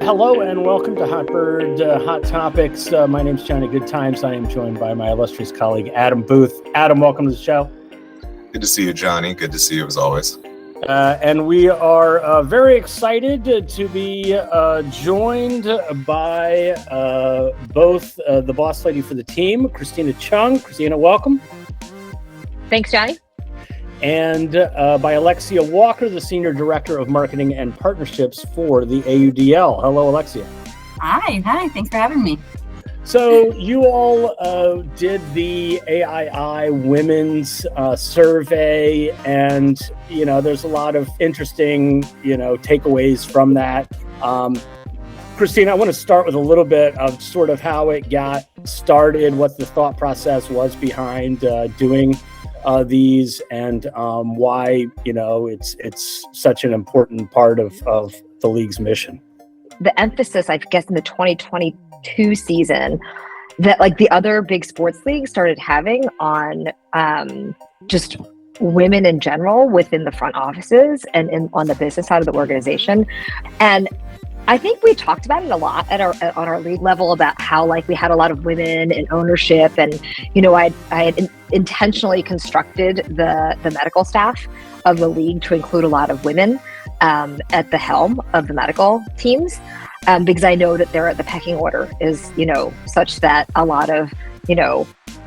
Hello and welcome to Hotbird Hot Topics. My name's Johnny Goodtimes. I am joined by my illustrious colleague, Adam Booth. Adam, welcome to the show. Good to see you, Johnny. Good to see you as always. And we are very excited to be joined by both the boss lady for the team, Christina Chung. Christina, welcome. Thanks, Johnny. And by Alexia Walker, the Senior Director of Marketing and Partnerships for the AUDL. Hello, Alexia. Hi. Thanks for having me. So you all did the AII Women's survey, and there's a lot of interesting takeaways from that. Christina, I want to start with a little bit of sort of how it got started, what the thought process was behind doing these, and why it's such an important part of the league's mission. The emphasis, I guess, in the 2022 season that like the other big sports leagues started having on just women in general within the front offices and on the business side of the organization. And I think we talked about it a lot on our league level about how like we had a lot of women in ownership, and I had intentionally constructed the medical staff of the league to include a lot of women at the helm of the medical teams, because I know that the pecking order is such that a lot of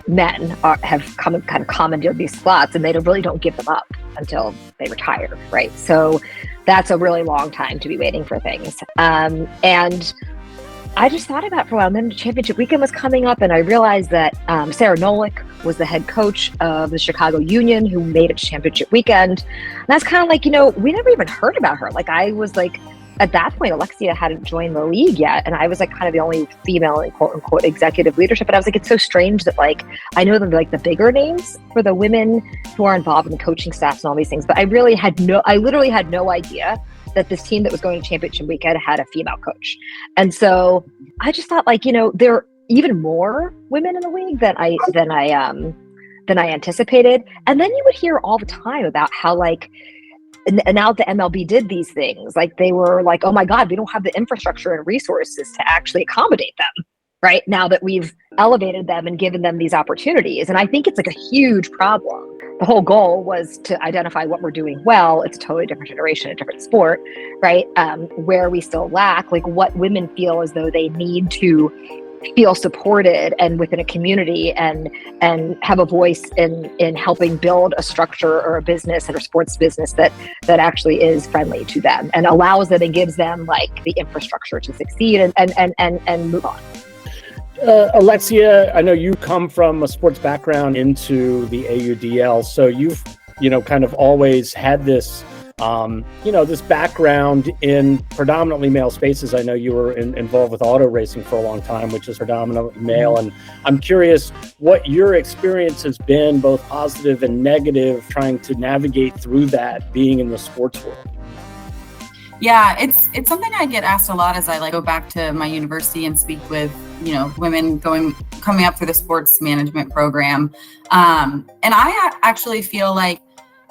men have kind of commandeered these slots, and they really don't give them up until they retire, right? So that's a really long time to be waiting for things. And I just thought about it for a while. And then the championship weekend was coming up, and I realized that Sarah Nolik was the head coach of the Chicago Union, who made it to championship weekend. And that's kind of like, we never even heard about her. Like I was like, at that point, Alexia hadn't joined the league yet. And I was like kind of the only female in quote unquote executive leadership. But I was like, it's so strange that like, I know them like the bigger names for the women who are involved in the coaching staffs and all these things. But I literally had no idea that this team that was going to championship weekend had a female coach. And so I just thought like, there are even more women in the league than I anticipated. And then you would hear all the time about how like, and now the MLB did these things, like they were like, oh my God, we don't have the infrastructure and resources to actually accommodate them, right? Now that we've elevated them and given them these opportunities. And I think it's like a huge problem. The whole goal was to identify what we're doing well. It's a totally different generation, a different sport, right? Where we still lack, like what women feel as though they need to feel supported and within a community and have a voice in helping build a structure or a business or a sports business that actually is friendly to them and allows them and gives them like the infrastructure to succeed and move on. Alexia, I know you come from a sports background into the AUDL, so you've kind of always had this this background in predominantly male spaces. I know you were involved with auto racing for a long time, which is predominantly male. And I'm curious what your experience has been, both positive and negative, trying to navigate through that being in the sports world. Yeah, it's something I get asked a lot as I go back to my university and speak with, women coming up through the sports management program. And I actually feel like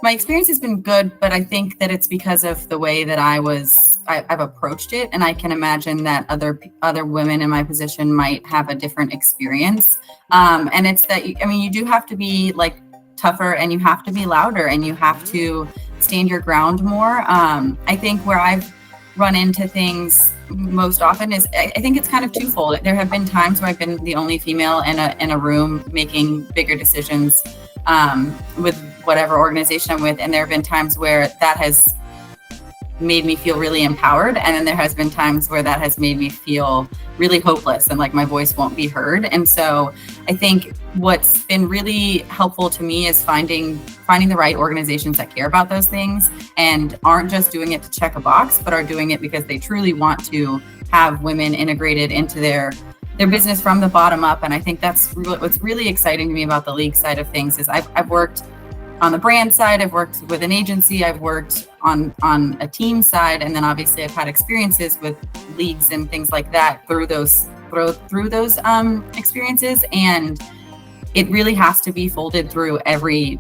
my experience has been good, but I think that it's because of the way that I've approached it. And I can imagine that other women in my position might have a different experience. And it's that, you do have to be like tougher, and you have to be louder, and you have to stand your ground more. I think where I've run into things most often is, I think it's kind of twofold. There have been times where I've been the only female in a room making bigger decisions with whatever organization I'm with. And there have been times where that has made me feel really empowered. And then there has been times where that has made me feel really hopeless and like my voice won't be heard. And so I think what's been really helpful to me is finding the right organizations that care about those things and aren't just doing it to check a box, but are doing it because they truly want to have women integrated into their business from the bottom up. And I think that's what's really exciting to me about the league side of things is I've worked on the brand side, I've worked with an agency, I've worked on a team side, and then obviously I've had experiences with leagues and things like that through those experiences. And it really has to be folded through every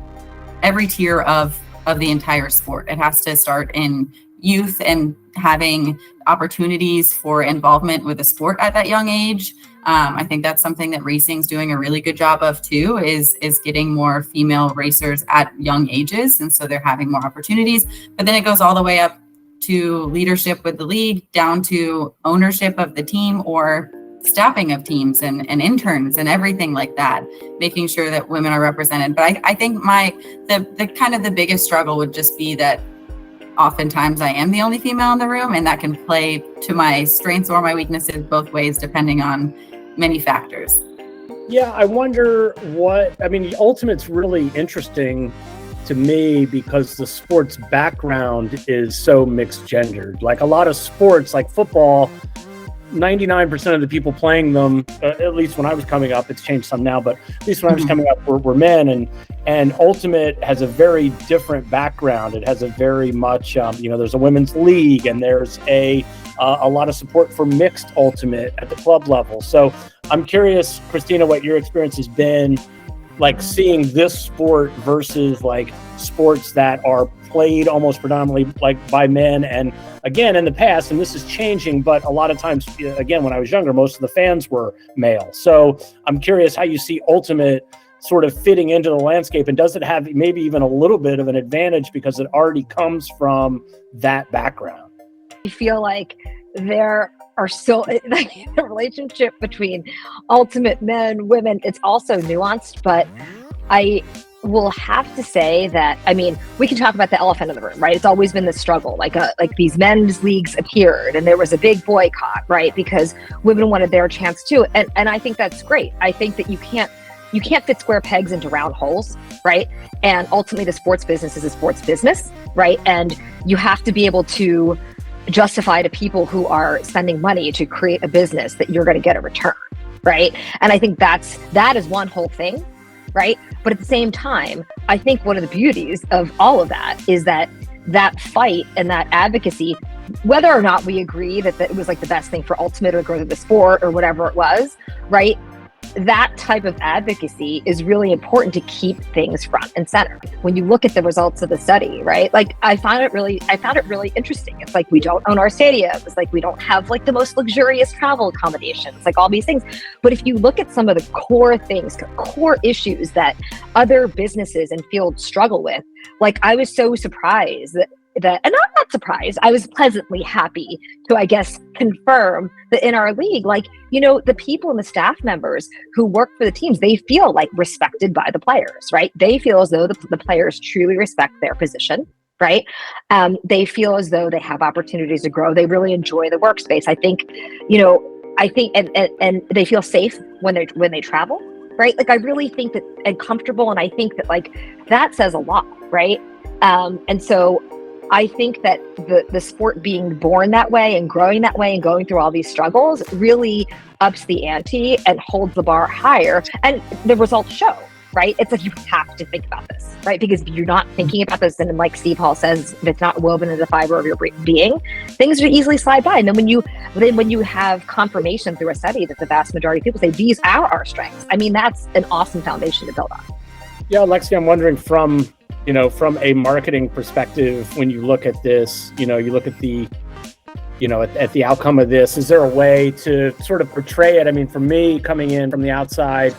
tier of the entire sport. It has to start in youth and having opportunities for involvement with the sport at that young age. I think that's something that racing's doing a really good job of too, is getting more female racers at young ages. And so they're having more opportunities, but then it goes all the way up to leadership with the league, down to ownership of the team or staffing of teams and interns and everything like that, making sure that women are represented. But I think the kind of the biggest struggle would just be that oftentimes I am the only female in the room, and that can play to my strengths or my weaknesses both ways, depending on many factors. Yeah, I wonder Ultimate's really interesting to me because the sports background is so mixed gendered. Like a lot of sports, like football, 99% of the people playing them, at least when I was coming up, it's changed some now, but at least when I was coming up were men, and Ultimate has a very different background. It has a very much, there's a women's league, and there's a lot of support for mixed Ultimate at the club level. So I'm curious, Christina, what your experience has been like seeing this sport versus like sports that are played almost predominantly like by men. And again, in the past, and this is changing, but a lot of times, again, when I was younger, most of the fans were male. So I'm curious how you see Ultimate sort of fitting into the landscape, and does it have maybe even a little bit of an advantage because it already comes from that background? I feel like there are still like the relationship between Ultimate men, women, it's also nuanced, but I will have to say that, we can talk about the elephant in the room, right? It's always been this struggle, like these men's leagues appeared and there was a big boycott, right? Because women wanted their chance too. And I think that's great. I think that you can't fit square pegs into round holes, right? And ultimately the sports business is a sports business, right? And you have to be able to justify to people who are spending money to create a business that you're going to get a return, right? And I think that is one whole thing, right? But at the same time, I think one of the beauties of all of that is that fight and that advocacy, whether or not we agree that it was like the best thing for Ultimate or the growth of the sport or whatever it was, right? That type of advocacy is really important to keep things front and center. When you look at the results of the study, right? Like I found it really interesting. It's like we don't own our stadiums. It's like we don't have like the most luxurious travel accommodations, like all these things. But if you look at some of the core things, core issues that other businesses and fields struggle with, like I was so surprised that, and I'm not surprised, I was pleasantly happy to, I guess, confirm that in our league, like, the people and the staff members who work for the teams, they feel like respected by the players, right? They feel as though the players truly respect their position, right? They feel as though they have opportunities to grow. They really enjoy the workspace. I think, and they feel safe when they travel, right? Like I really think that, and comfortable, and I think that like that says a lot, right? And so I think that the sport being born that way and growing that way and going through all these struggles really ups the ante and holds the bar higher. And the results show, right? It's like you have to think about this, right? Because if you're not thinking about this, and like Steve Hall says, if it's not woven into the fiber of your being, things would easily slide by. And then when you have confirmation through a study that the vast majority of people say these are our strengths, that's an awesome foundation to build on. Yeah, Alexia, I'm wondering from a marketing perspective, when you look at this, you look at the, at the outcome of this, is there a way to sort of portray it? For me, coming in from the outside,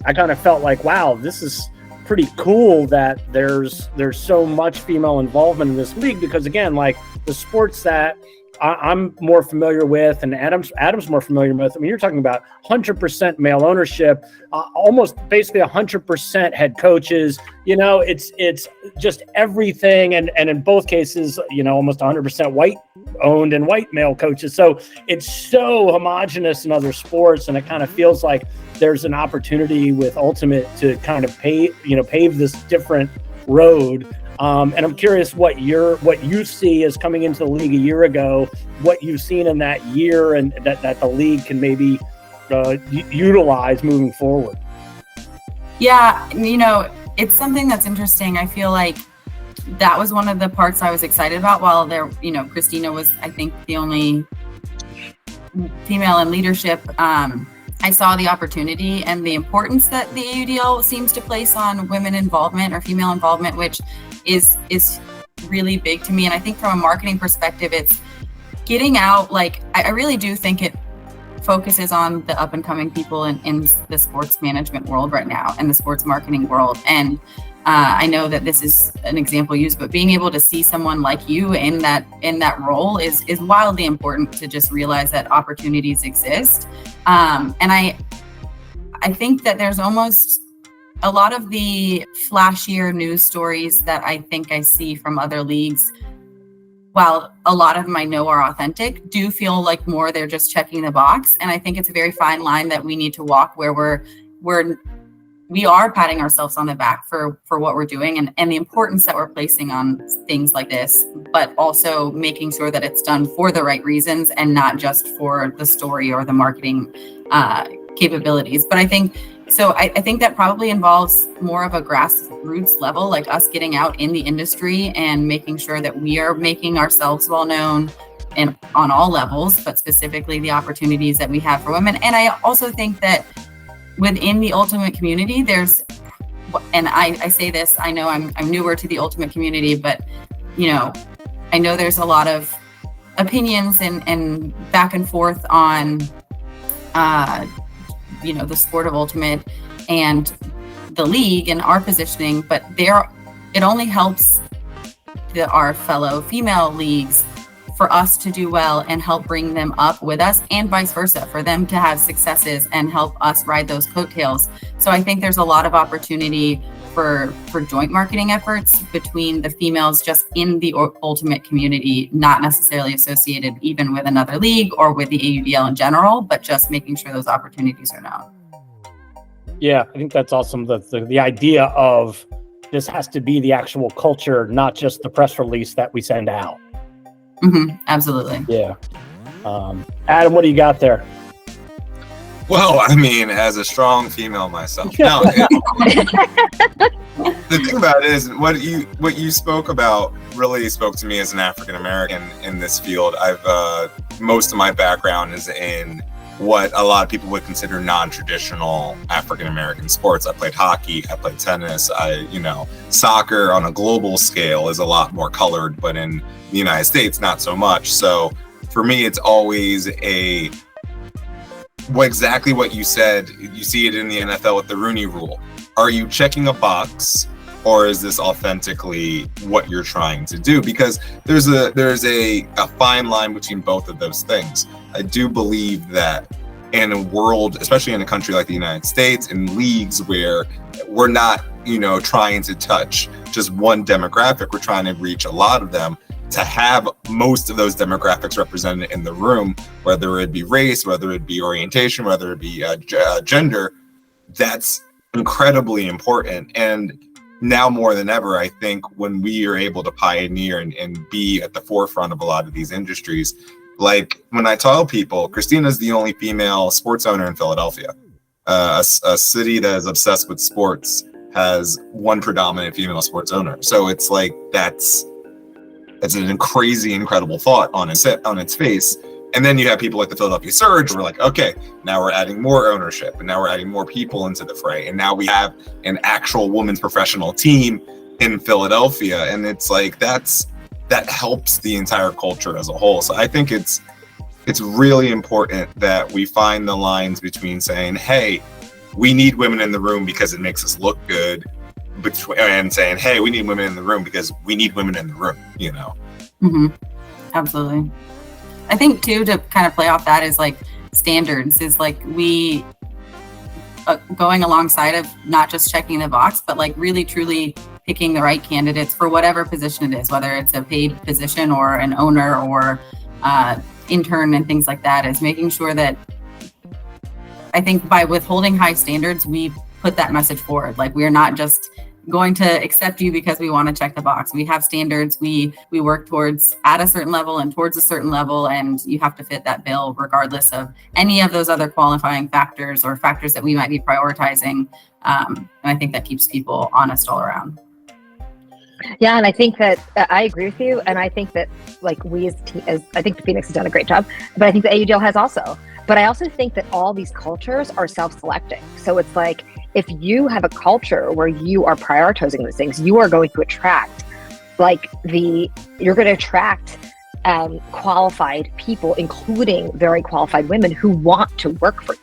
I kind of felt like, wow, this is pretty cool that there's so much female involvement in this league, because again, like the sports that I'm more familiar with, and Adam's more familiar with. You're talking about 100% male ownership, almost basically 100% head coaches. It's just everything, and in both cases, almost 100% white owned and white male coaches. So it's so homogenous in other sports, and it kind of feels like there's an opportunity with Ultimate to kind of pave this different road. And I'm curious what you see as coming into the league a year ago, what you've seen in that year, and that the league can maybe utilize moving forward. Yeah, it's something that's interesting. I feel like that was one of the parts I was excited about, while there, Christina was, I think, the only female in leadership. I saw the opportunity and the importance that the AUDL seems to place on women involvement or female involvement, which is really big to me. And I think from a marketing perspective, it's getting out, like, I really do think it focuses on the up and coming people in the sports management world right now and the sports marketing world. And I know that this is an example used, but being able to see someone like you in that role is wildly important to just realize that opportunities exist. And I think that there's almost a lot of the flashier news stories that I think I see from other leagues, while a lot of them I know are authentic, do feel like more they're just checking the box. And I think it's a very fine line that we need to walk, where we are patting ourselves on the back for what we're doing and the importance that we're placing on things like this, but also making sure that it's done for the right reasons and not just for the story or the marketing capabilities. But I think that probably involves more of a grassroots level, like us getting out in the industry and making sure that we are making ourselves well known and on all levels, but specifically the opportunities that we have for women. And I also think that within the ultimate community, there's, and I say this, I know I'm newer to the ultimate community, but I know there's a lot of opinions and back and forth on the sport of ultimate and the league and our positioning, but it only helps our fellow female leagues for us to do well and help bring them up with us, and vice versa, for them to have successes and help us ride those coattails. So I think there's a lot of opportunity for joint marketing efforts between the females just in the ultimate community, not necessarily associated even with another league or with the AUDL in general, but just making sure those opportunities are known. Yeah, I think that's awesome. The idea of this has to be the actual culture, not just the press release that we send out. Mm-hmm, absolutely. Yeah. Adam, what do you got there? Well, I mean, as a strong female myself, no, the thing about it is what you spoke about really spoke to me as an African American in this field. Most of my background is in what a lot of people would consider non-traditional African American sports. I played hockey, I played tennis, soccer on a global scale is a lot more colored, but in the United States, not so much. So for me, it's always exactly what you said. You see it in the NFL with the Rooney Rule. Are you checking a box, or is this authentically what you're trying to do? Because there's a fine line between both of those things. I do believe that in a world, especially in a country like the United States, in leagues where we're not, trying to touch just one demographic, we're trying to reach a lot of them, to have most of those demographics represented in the room, whether it be race, whether it be orientation, whether it be gender, that's incredibly important. And now more than ever, I think when we are able to pioneer and be at the forefront of a lot of these industries, like when I tell people, Christina is the only female sports owner in Philadelphia. A city that is obsessed with sports has one predominant female sports owner. So it's like that's an crazy, incredible thought on its face. And then you have people like the Philadelphia Surge who are like, okay, now we're adding more ownership, and now we're adding more people into the fray, and now we have an actual women's professional team in Philadelphia, and it's like that helps the entire culture as a whole. So I think it's really important that we find the lines between saying, hey, we need women in the room because it makes us look good, and saying, hey, we need women in the room because we need women in the room, Mm-hmm. Absolutely. I think too, to kind of play off that, is like standards, is like we going alongside of not just checking the box, but like really truly picking the right candidates for whatever position it is, whether it's a paid position or an owner or intern and things like that, is making sure that, I think by withholding high standards, we put that message forward. Like, we are not just going to accept you because we want to check the box. We have standards. We work towards at a certain level and towards a certain level, and you have to fit that bill regardless of any of those other qualifying factors or factors that we might be prioritizing. And I think that keeps people honest all around. Yeah, and I think that I agree with you, and I think that like we as I think the Phoenix has done a great job, but I think the AUDL has also. But I also think that all these cultures are self-selecting. So it's like, if you have a culture where you are prioritizing those things, you are going to attract qualified people, including very qualified women who want to work for you,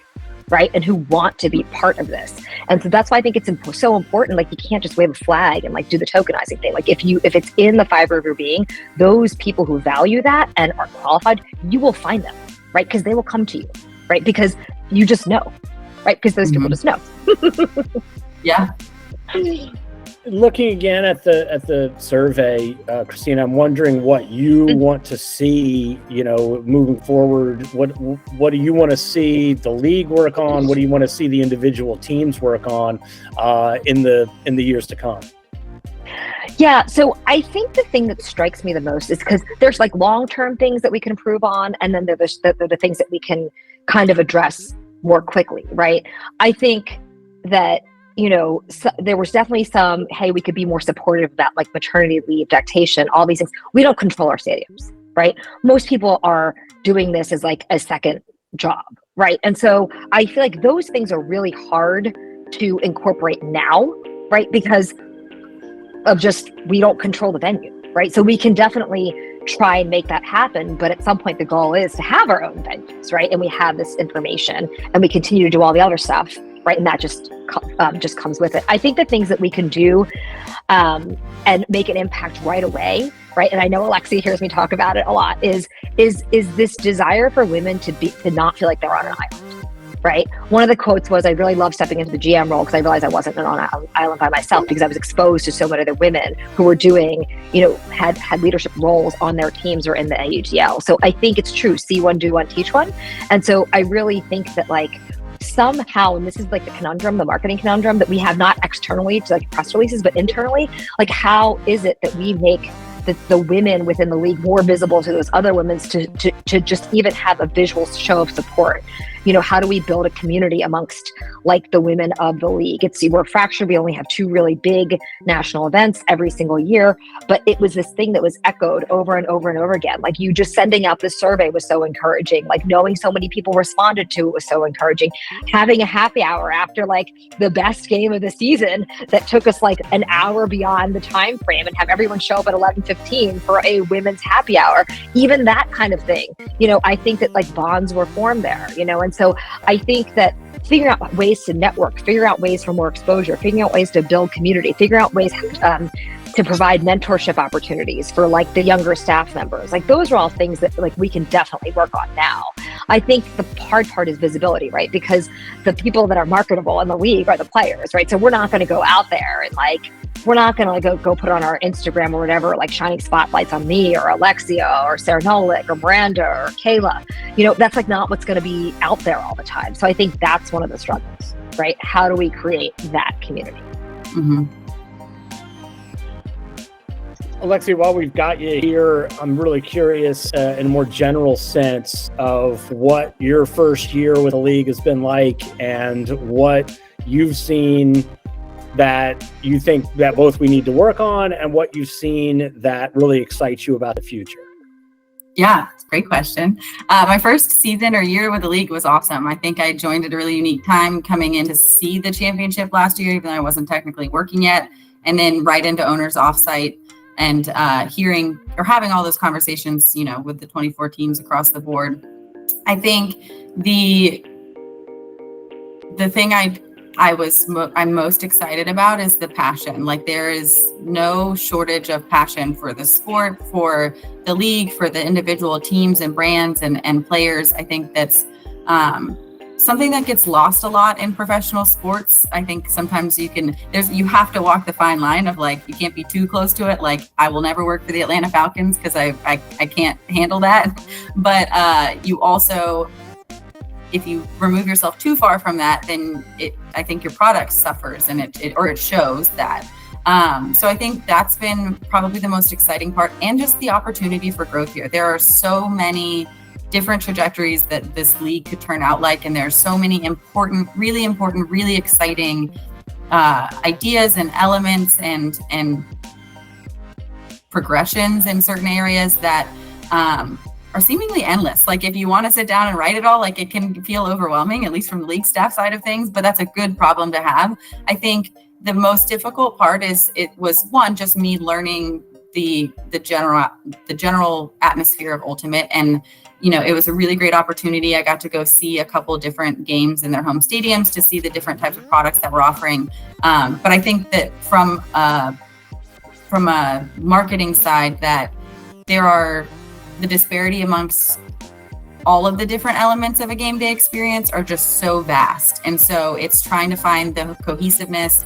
right? And who want to be part of this. And so that's why I think it's so important. Like, you can't just wave a flag and like do the tokenizing thing. Like, if it's in the fiber of your being, those people who value that and are qualified, you will find them, right? Because they will come to you, right? Because you just know, right? Because those people just know. Yeah. Looking again at the survey, Christina, I'm wondering what you want to see, moving forward. What do you want to see the league work on? What do you want to see the individual teams work on in the years to come? Yeah, so I think the thing that strikes me the most is because there's like long-term things that we can improve on, and then there's the things that we can kind of address more quickly, right? I think that there was definitely some, hey, we could be more supportive of that, like maternity leave, lactation, all these things. We don't control our stadiums, right? Most people are doing this as like a second job, right? And so I feel like those things are really hard to incorporate now, right? Because of just, we don't control the venue, right? So we can definitely try and make that happen, but at some point the goal is to have our own venues, right? And we have this information and we continue to do all the other stuff, right? And that just comes with it. I think the things that we can do and make an impact right away, right? And I know Alexia hears me talk about it a lot, is this desire for women to not feel like they're on an island, right? One of the quotes was, I really love stepping into the GM role because I realized I wasn't on an island by myself, because I was exposed to so many other women who were doing, had leadership roles on their teams or in the AUDL. So I think it's true, see one, do one, teach one. And so I really think that like, somehow, and this is like the marketing conundrum that we have, not externally to like press releases, but internally, like how is it that we make the women within the league more visible to those other women to just even have a visual show of support? How do we build a community amongst like the women of the league? We're fractured. We only have 2 really big national events every single year, but it was this thing that was echoed over and over and over again. Like, you just sending out this survey was so encouraging. Like, knowing so many people responded to it was so encouraging. Having a happy hour after like the best game of the season that took us like an hour beyond the time frame, and have everyone show up at 11:15 for a women's happy hour. Even that kind of thing, I think that like bonds were formed there, and so I think that figuring out ways to network, figure out ways for more exposure, figuring out ways to build community, figure out ways to provide mentorship opportunities for like the younger staff members. Like, those are all things that like we can definitely work on now. I think the hard part is visibility, right? Because the people that are marketable in the league are the players, right? So we're not going to go out there and like, we're not going to like go put on our Instagram or whatever, like shining spotlights on me or Alexia or Sarah Nolik or Miranda or Kayla. That's like not what's going to be out there all the time. So I think that's one of the struggles, right? How do we create that community? Mm-hmm. Alexia, while we've got you here, I'm really curious in a more general sense of what your first year with the league has been like, and what you've seen that you think that both we need to work on, and what you've seen that really excites you about the future. Yeah, it's a great question. My first season or year with the league was awesome. I think I joined at a really unique time, coming in to see the championship last year, even though I wasn't technically working yet, and then right into owners offsite and hearing or having all those conversations, with the 24 teams across the board. I think the thing I'm most excited about is the passion. Like, there is no shortage of passion for the sport, for the league, for the individual teams and brands and players. I think that's something that gets lost a lot in professional sports. I think sometimes you have to walk the fine line of like, you can't be too close to it. Like, I will never work for the Atlanta Falcons because I can't handle that. But you also, if you remove yourself too far from that, then I think your product suffers, and it shows that. So I think that's been probably the most exciting part, and just the opportunity for growth here. There are so many different trajectories that this league could turn out like, and there's so many important, really exciting ideas and elements and progressions in certain areas that are seemingly endless. Like if you want to sit down and write it all, like it can feel overwhelming, at least from the league staff side of things, but that's a good problem to have. I think the most difficult part is it was one, just me learning the general atmosphere of Ultimate. And, you know, it was a really great opportunity. I got to go see a couple different games in their home stadiums to see the different types of products that we're offering. But I think that from a marketing side, that there are the disparity amongst all of the different elements of a game day experience are just so vast. And so it's trying to find the cohesiveness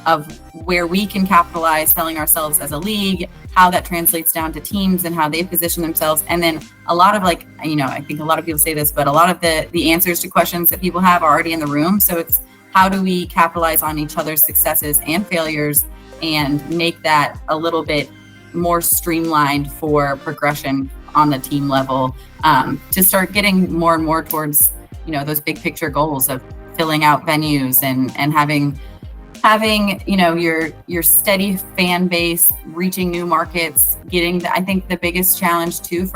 of where we can capitalize selling ourselves as a league, how that translates down to teams and how they position themselves. And then a lot of, like, you know, I think a lot of people say this, but a lot of the answers to questions that people have are already in the room. So it's how do we capitalize on each other's successes and failures and make that a little bit more streamlined for progression on the team level, to start getting more and more towards, you know, those big picture goals of filling out venues and having, you know, your steady fan base, reaching new markets, getting I think the biggest challenge too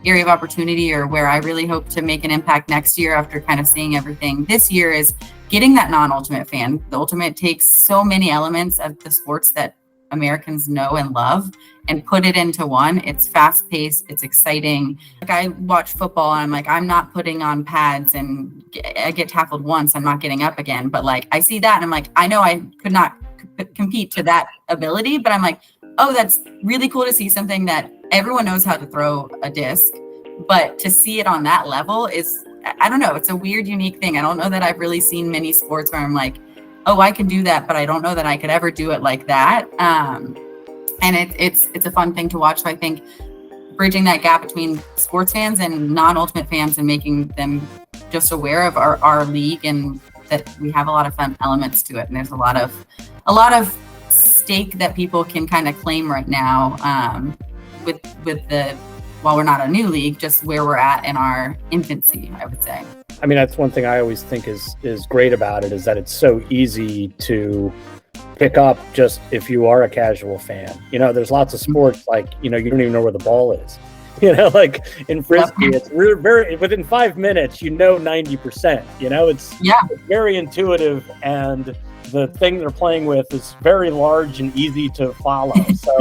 area of opportunity, or where I really hope to make an impact next year after kind of seeing everything this year, is getting that non-Ultimate fan. The Ultimate takes so many elements of the sports that Americans know and love and put it into one. It's fast paced, it's exciting. Like, I watch football and I'm like, I'm not putting on pads and I get tackled once, I'm not getting up again. But like, I see that and I'm like, I know I could not compete to that ability, but I'm like, oh, that's really cool to see something that everyone knows how to throw a disc, but to see it on that level is, I don't know, it's a weird, unique thing. I don't know that I've really seen many sports where I'm like, oh, I can do that, but I don't know that I could ever do it like that. And it's a fun thing to watch. So I think bridging that gap between sports fans and non-Ultimate fans and making them just aware of our league, and that we have a lot of fun elements to it. And there's a lot of stake that people can kind of claim right now, with the, while we're not a new league, just where we're at in our infancy, I would say. I mean, that's one thing I always think is great about it, is that it's so easy to pick up just if you are a casual fan. You know, there's lots of sports, like, you know, you don't even know where the ball is. You know, like in Frisbee, it's very within 5 minutes, you know, 90%, you know, it's very intuitive, and the thing they're playing with is very large and easy to follow. So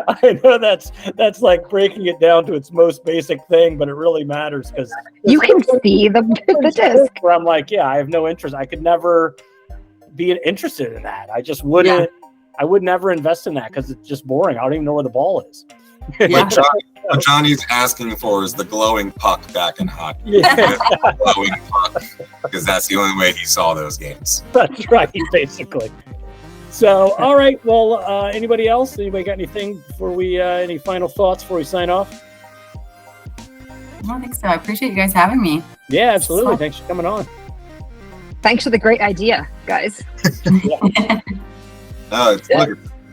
I know that's like breaking it down to its most basic thing, but it really matters because you can see the disc. Where I'm like, yeah, I have no interest. I could never be interested in that. I just wouldn't. Yeah. I would never invest in that because it's just boring. I don't even know where the ball is. Yeah. What Johnny's asking for is the glowing puck back in hockey. Yeah. Glowing puck, because that's the only way he saw those games. That's right, basically. So, all right. Well, anybody else? Anybody got anything before we? Any final thoughts before we sign off? I don't think so. I appreciate you guys having me. Yeah, absolutely. Thanks for coming on. Thanks for the great idea, guys.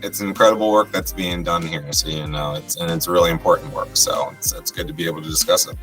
It's incredible work that's being done here. So, you know, it's really important work. So it's good to be able to discuss it.